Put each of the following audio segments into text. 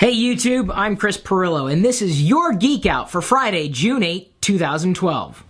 Hey YouTube, I'm Chris Pirillo, and this is your Geek Out for Friday, June 8, 2012.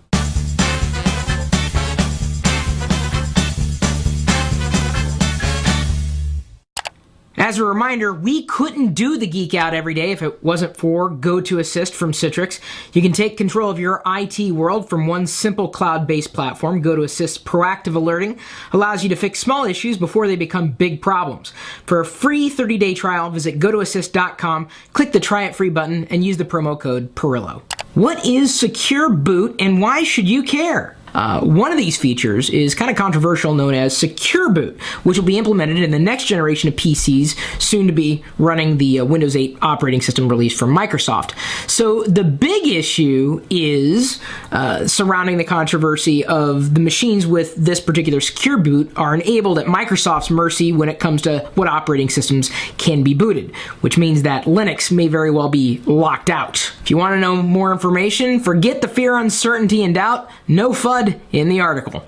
As a reminder, we couldn't do the Geek Out every day if it wasn't for GoToAssist from Citrix. You can take control of your IT world from one simple cloud-based platform. GoToAssist's proactive alerting allows you to fix small issues before they become big problems. For a free 30-day trial, visit GoToAssist.com, click the Try It Free button, and use the promo code Pirillo. What is Secure Boot and why should you care? One of these features is kind of controversial, known as Secure Boot, which will be implemented in the next generation of PCs, soon to be running the Windows 8 operating system released from Microsoft. So the big issue is surrounding the controversy of the machines with this particular Secure Boot are enabled at Microsoft's mercy when it comes to what operating systems can be booted, which means that Linux may very well be locked out. If you want to know more information, forget the fear, uncertainty, and doubt. No FUD in the article.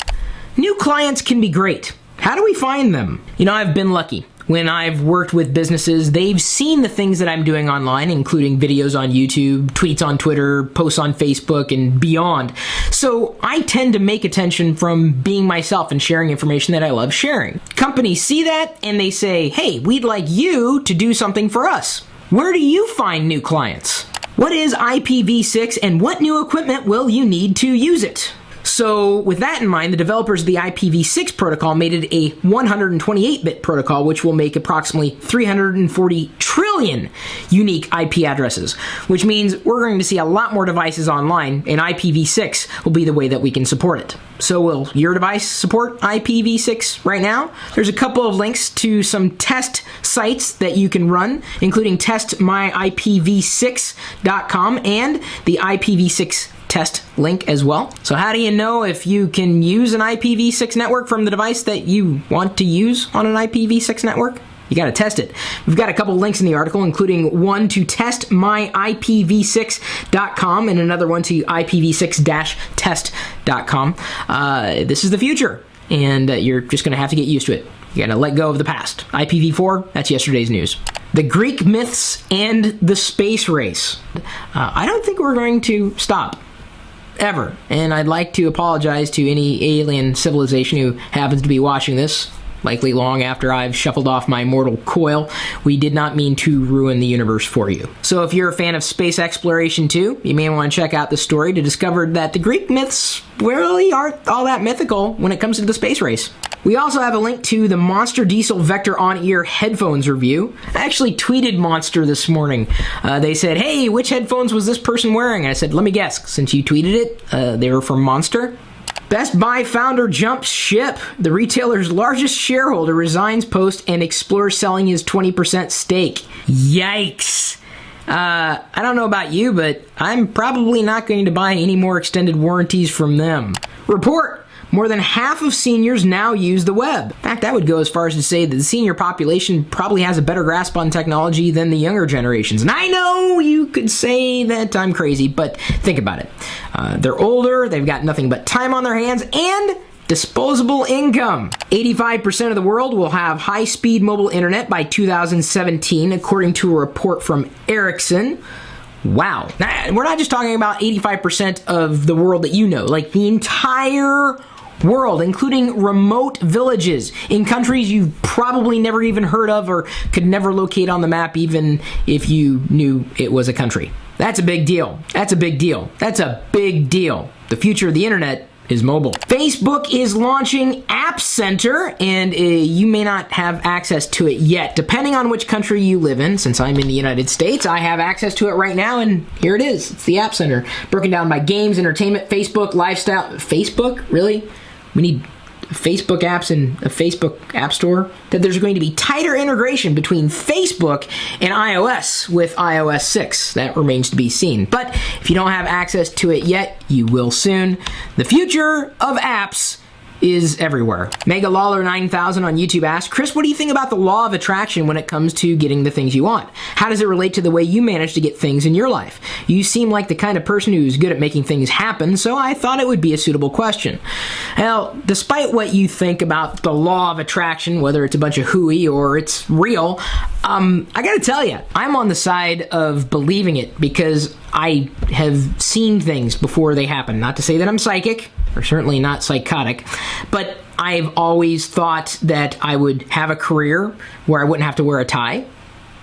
New clients can be great. How do we find them? You know, I've been lucky. When I've worked with businesses, they've seen the things that I'm doing online, including videos on YouTube, tweets on Twitter, posts on Facebook, and beyond. So I tend to make attention from being myself and sharing information that I love sharing. Companies see that and they say, hey, we'd like you to do something for us. Where do you find new clients? What is IPv6 and what new equipment will you need to use it? So with that in mind, the developers of the IPv6 protocol made it a 128-bit protocol, which will make approximately 340 trillion unique IP addresses, which means we're going to see a lot more devices online, and IPv6 will be the way that we can support it. So will your device support IPv6 right now? There's a couple of links to some test sites that you can run, including testmyipv6.com and the IPv6 test link as well. So how do you know if you can use an IPv6 network from the device that you want to use on an IPv6 network? You got to test it. We've got a couple links in the article, including one to testmyipv6.com and another one to ipv6-test.com. This is the future, and you're just going to have to get used to it. You got to let go of the past. IPv4, that's yesterday's news. The Greek myths and the space race. I don't think we're going to stop. Ever. And I'd like to apologize to any alien civilization who happens to be watching this, likely long after I've shuffled off my mortal coil. We did not mean to ruin the universe for you. So if you're a fan of space exploration too, you may want to check out the story to discover that the Greek myths really aren't all that mythical when it comes to the space race. We also have a link to the Monster Diesel Vector On-Ear headphones review. I actually tweeted Monster this morning. They said, hey, which headphones was this person wearing? And I said, let me guess, since you tweeted it, they were from Monster. Best Buy founder jumps ship. The retailer's largest shareholder resigns post and explores selling his 20% stake. Yikes. I don't know about you, but I'm probably not going to buy any more extended warranties from them. Report. More than half of seniors now use the web. In fact, I would go as far as to say that the senior population probably has a better grasp on technology than the younger generations. And I know you could say that I'm crazy, but think about it. They're older, they've got nothing but time on their hands, and disposable income. 85% of the world will have high-speed mobile internet by 2017, according to a report from Ericsson. Wow. Now, we're not just talking about 85% of the world that you know, like the entire world, including remote villages in countries you've probably never even heard of or could never locate on the map even if you knew it was a country. That's a big deal. That's a big deal. That's a big deal. The future of the internet is mobile. Facebook is launching App Center, and you may not have access to it yet, depending on which country you live in. Since I'm in the United States, I have access to it right now, and here it is. It's the App Center, broken down by games, entertainment, Facebook, lifestyle. Facebook? Really? We need Facebook apps and a Facebook app store? That there's going to be tighter integration between Facebook and iOS with iOS 6. That remains to be seen. But if you don't have access to it yet, you will soon. The future of apps is everywhere. Mega Lawler 9000 on YouTube asked, Chris, what do you think about the law of attraction when it comes to getting the things you want? How does it relate to the way you manage to get things in your life? You seem like the kind of person who's good at making things happen, so I thought it would be a suitable question. Well, despite what you think about the law of attraction, whether it's a bunch of hooey or it's real, I gotta tell you, I'm on the side of believing it because I have seen things before they happen. Not to say that I'm psychic, or certainly not psychotic, but I've always thought that I would have a career where I wouldn't have to wear a tie.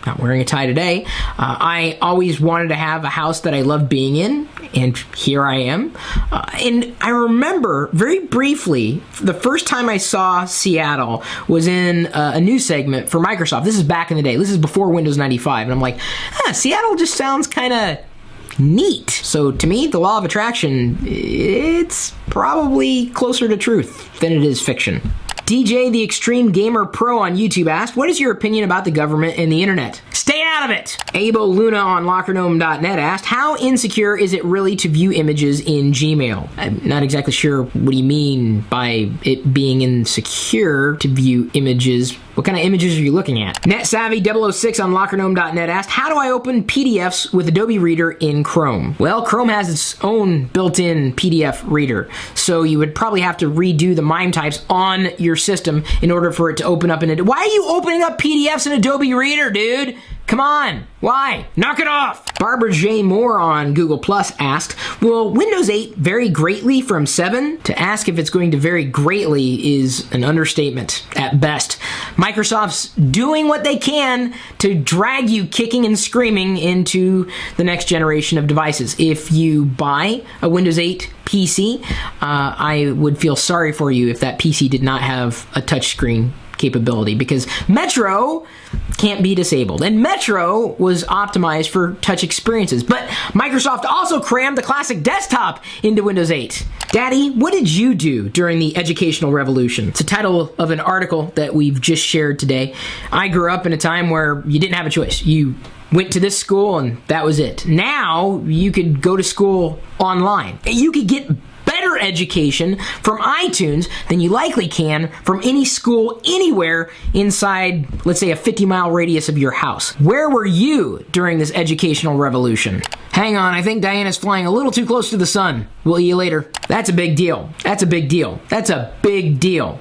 Not wearing a tie today. I always wanted to have a house that I loved being in, and here I am. And I remember very briefly, the first time I saw Seattle was in a news segment for Microsoft. This is back in the day. This is before Windows 95. And I'm like, Seattle just sounds kind of neat. So to me, the law of attraction, it's probably closer to truth than it is fiction. DJ the Extreme Gamer Pro on YouTube asked, what is your opinion about the government and the internet? Stay out of it! Abo Luna on LockerGnome.net asked, how insecure is it really to view images in Gmail? I'm not exactly sure what do you mean by it being insecure to view images. What kind of images are you looking at? NetSavvy006 on LockerGnome.net asked, how do I open PDFs with Adobe Reader in Chrome? Well, Chrome has its own built-in PDF reader, so you would probably have to redo the MIME types on your system in order for it to open up in Adobe. Why are you opening up PDFs in Adobe Reader, dude? Come on. Why? Knock it off. Barbara J. Moore on Google Plus asked, will Windows 8 vary greatly from 7? To ask if it's going to vary greatly is an understatement at best. Microsoft's doing what they can to drag you kicking and screaming into the next generation of devices. If you buy a Windows 8 PC, I would feel sorry for you if that PC did not have a touchscreen capability, because Metro can't be disabled, and Metro was optimized for touch experiences, but Microsoft also crammed the classic desktop into Windows 8. Daddy, what did you do during the educational revolution? It's the title of an article that we've just shared today. I grew up in a time where you didn't have a choice. You went to this school and that was it. Now you could go to school online. You could get better education from iTunes than you likely can from any school anywhere inside, let's say, a 50-mile radius of your house. Where were you during this educational revolution? Hang on, I think Diana's flying a little too close to the sun. We'll see you later. That's a big deal. That's a big deal. That's a big deal.